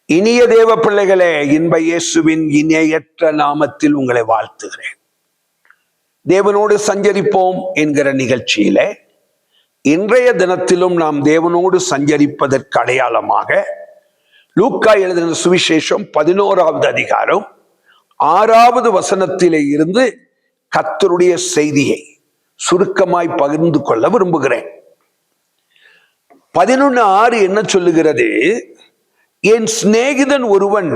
இனிய தேவ பிள்ளைகளே, இன்ப இயேசுவின் இணையற்ற நாமத்தில் உங்களை வாழ்த்துகிறேன். தேவனோடு சஞ்சரிப்போம் என்கிற நிகழ்ச்சியில இன்றைய தினத்திலும் நாம் தேவனோடு சஞ்சரிப்பதற்கு அடையாளமாக லூக்கா எழுதின சுவிசேஷம் 11வது அதிகாரம் 6வது வசனத்திலே இருந்து கர்த்தருடைய செய்தியை சுருக்கமாய் பகிர்ந்து கொள்ள விரும்புகிறேன். 11:6 என்ன சொல்லுகிறது? என் சிநேகிதன் ஒருவன்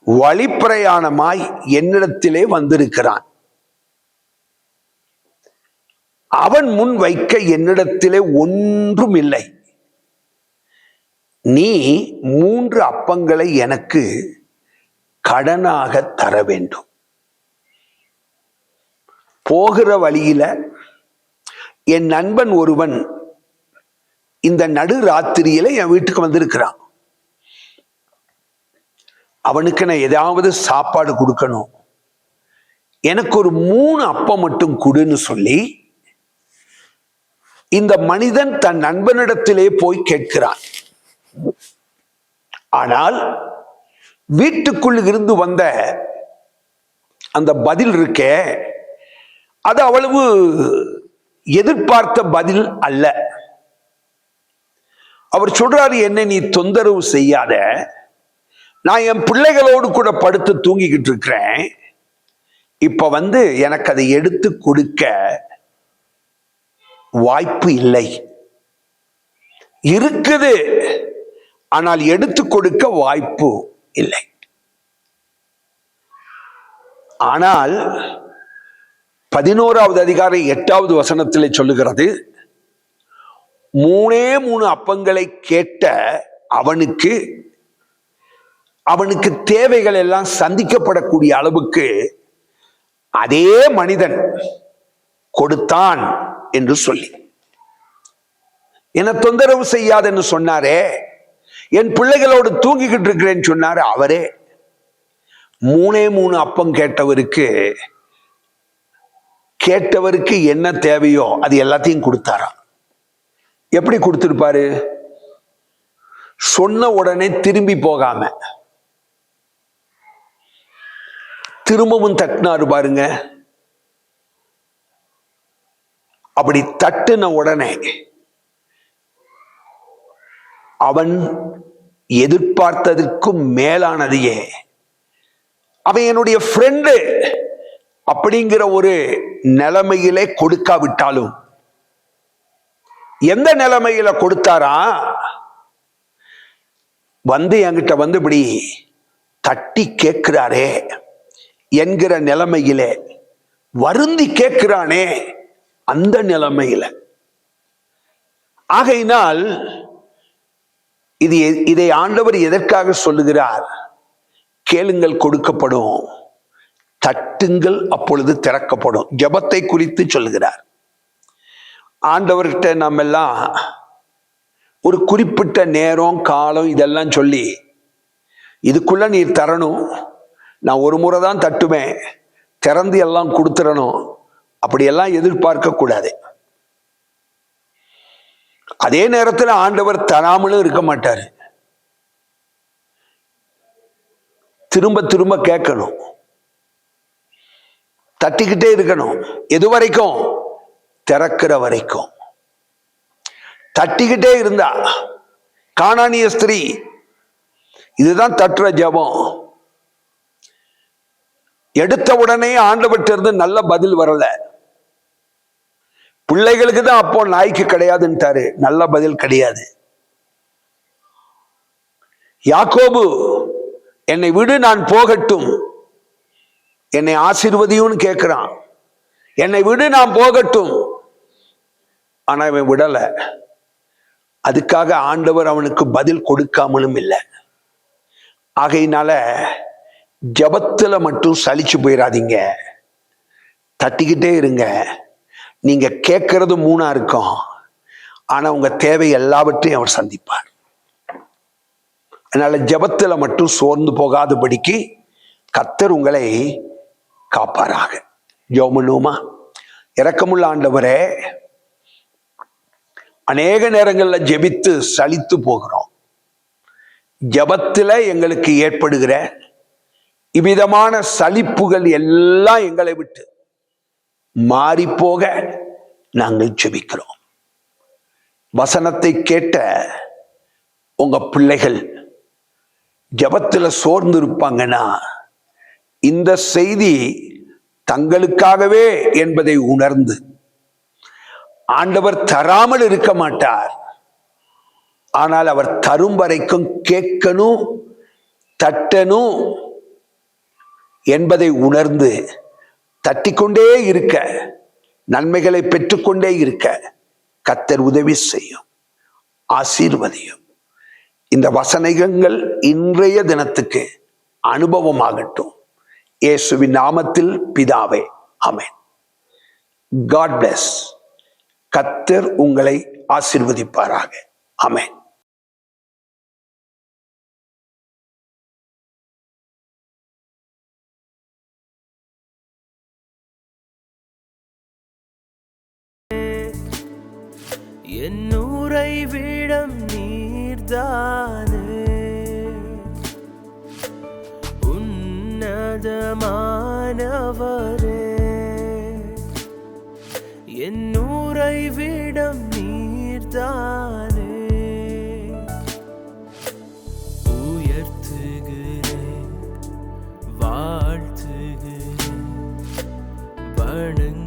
வழிப்பிரயாணமாய் என்னிடத்திலே வந்திருக்கிறான். அவன் முன் வைக்க என்னிடத்திலே ஒன்றும் இல்லை. நீ 3 அப்பங்களை எனக்கு கடனாக தர வேண்டும். போகிற வழியில என் நண்பன் ஒருவன் இந்த நடு ராத்திரியில என் வீட்டுக்கு வந்திருக்கிறான். அவனுக்கு நான் ஏதாவது சாப்பாடு கொடுக்கணும். எனக்கு ஒரு 3 அப்பம் மட்டும் கொடுன்னு சொல்லி இந்த மனிதன் தன் நண்பனிடத்திலே போய் கேட்கிறான். ஆனால் வீட்டுக்குள் இருந்து வந்த அந்த பதில் இருக்கே, அது அவ்வளவு எதிர்பார்த்த பதில் அல்ல. அவர் சொல்றாரு, என்னை நீ தொந்தரவு செய்யாத, நான் என் பிள்ளைகளோடு கூட படுத்து தூங்கிக்கிட்டு இருக்கிறேன். இப்ப எனக்கு அதை எடுத்து கொடுக்க வாய்ப்பு இல்லை. இருக்குது, ஆனால் எடுத்து கொடுக்க வாய்ப்பு இல்லை. ஆனால் 11வது அதிகாரம் 8வது வசனத்திலே சொல்லுகிறது, 3 அப்பங்களை கேட்ட அவனுக்கு தேவைகள் எல்லாம் சந்திக்கப்படக்கூடிய அளவுக்கு அதே மனிதன் கொடுத்தான் என்று சொல்லி, என்ன தொந்தரவு செய்யாதுன்னு சொன்னாரே, என் பிள்ளைகளோடு தூங்கிக்கிட்டு இருக்கிறேன்னு சொன்னாரு அவரே. 3 அப்பம் கேட்டவருக்கு என்ன தேவையோ அது எல்லாத்தையும் கொடுத்தாராம். எப்படி கொடுத்திருப்பாரு? சொன்ன உடனே திரும்பி போகாம திரும்பவும் தட்டினாரு பாருங்க. அப்படி தட்டுன உடனே அவன் எதிர்பார்த்ததற்கும் மேலானதையே, அவன் என்னுடைய ஃப்ரெண்டு அப்படிங்கிற ஒரு நிலைமையிலே கொடுக்காவிட்டாலும், எந்த நிலைமையில கொடுத்தாரா? என்கிட்ட இப்படி தட்டி கேட்கிறாரே என்கிற நிலைமையிலே, வருந்தி கேட்கிறானே அந்த நிலைமையில. ஆகையினால் இதை ஆண்டவர் எதற்காக சொல்லுகிறார்? கேளுங்கள் கொடுக்கப்படும், தட்டுங்கள் அப்பொழுது திறக்கப்படும். ஜெபத்தை குறித்து சொல்லுகிறார். ஆண்டவர்கிட்ட நம்ம எல்லாம் ஒரு குறிப்பிட்ட நேரம் காலம் இதெல்லாம் சொல்லி, இதுக்குள்ள நீ தரணும், நான் ஒரு முறை தான் தட்டுவேன், திறந்து எல்லாம் கொடுத்துடணும், அப்படியெல்லாம் எதிர்பார்க்க கூடாது. அதே நேரத்தில் ஆண்டவர் தராமலும் இருக்க மாட்டாரு. திரும்ப திரும்ப கேட்கணும், தட்டிக்கிட்டே இருக்கணும். எது வரைக்கும்? திறக்கிற வரைக்கும். தட்டிக்கிட்டே இருந்தா, கானானிய ஸ்திரீ இதுதான் தட்டுற ஜெபம். எடுத்த உடனே ஆண்டவர்கிட்ட இருந்து நல்ல பதில் வரல. பிள்ளைகளுக்கு தான் அப்போ, நாய்க்கு கிடையாதுன்ட்டாரு. நல்ல பதில் கிடையாது. யாக்கோபு, என்னை விடு, நான் போகட்டும், என்னை ஆசீர்வதியும்னு கேட்கிறான். என்னை விடு, நான் போகட்டும். ஆனா இவன் விடல. அதுக்காக ஆண்டவர் அவனுக்கு பதில் கொடுக்காமலும் இல்லை. ஆகையினால ஜபத்துல மட்டும் சலிச்சு போயிடாதீங்க, தட்டிக்கிட்டே இருங்க. நீங்க கேட்கறது 3 இருக்கும், ஆனா உங்க தேவை எல்லாவற்றையும் அவர் சந்திப்பார். அதனால ஜபத்துல மட்டும் சோர்ந்து போகாதபடிக்கு கர்த்தர் உங்களை காப்பாராக. ஜெபமனுமா? இரக்கமுள்ள ஆண்டவரே, அநேக நேரங்கள்ல ஜெபித்து சலித்து போகிறோம். ஜபத்தில் எங்களுக்கு ஏற்படுகிற இவ்விதமான சலிப்புகள் எல்லாம் எங்களை விட்டு மாறிப்போக நாங்கள் ஜெபிக்கிறோம். வசனத்தை கேட்ட உங்க பிள்ளைகள் ஜபத்தில் சோர்ந்து இருப்பாங்கன்னா இந்த செய்தி தங்களுக்காகவே என்பதை உணர்ந்து, ஆண்டவர் தராமல் இருக்க மாட்டார், ஆனால் அவர் தரும் வரைக்கும் கேட்கணும், தட்டணும் என்பதை உணர்ந்து தட்டிக்கொண்டே இருக்க, நன்மைகளை பெற்றுக்கொண்டே இருக்க கர்த்தர் உதவி செய்யும், ஆசீர்வதியும். இந்த வசனங்கள் இன்றைய தினத்துக்கு அனுபவமாகட்டும். இயேசுவின் நாமத்தில் பிதாவே, ஆமென். God bless. கர்த்தர் உங்களை ஆசீர்வதிப்பாராக. ஆமென். என் உறைவிடம் நீர்தானே, உன்னதமானவரே. என் உறைவிடம் நீர்தானே, உயர்த்துகிறேன், வாழ்த்துகிறேன், வணங்குகிறேன்.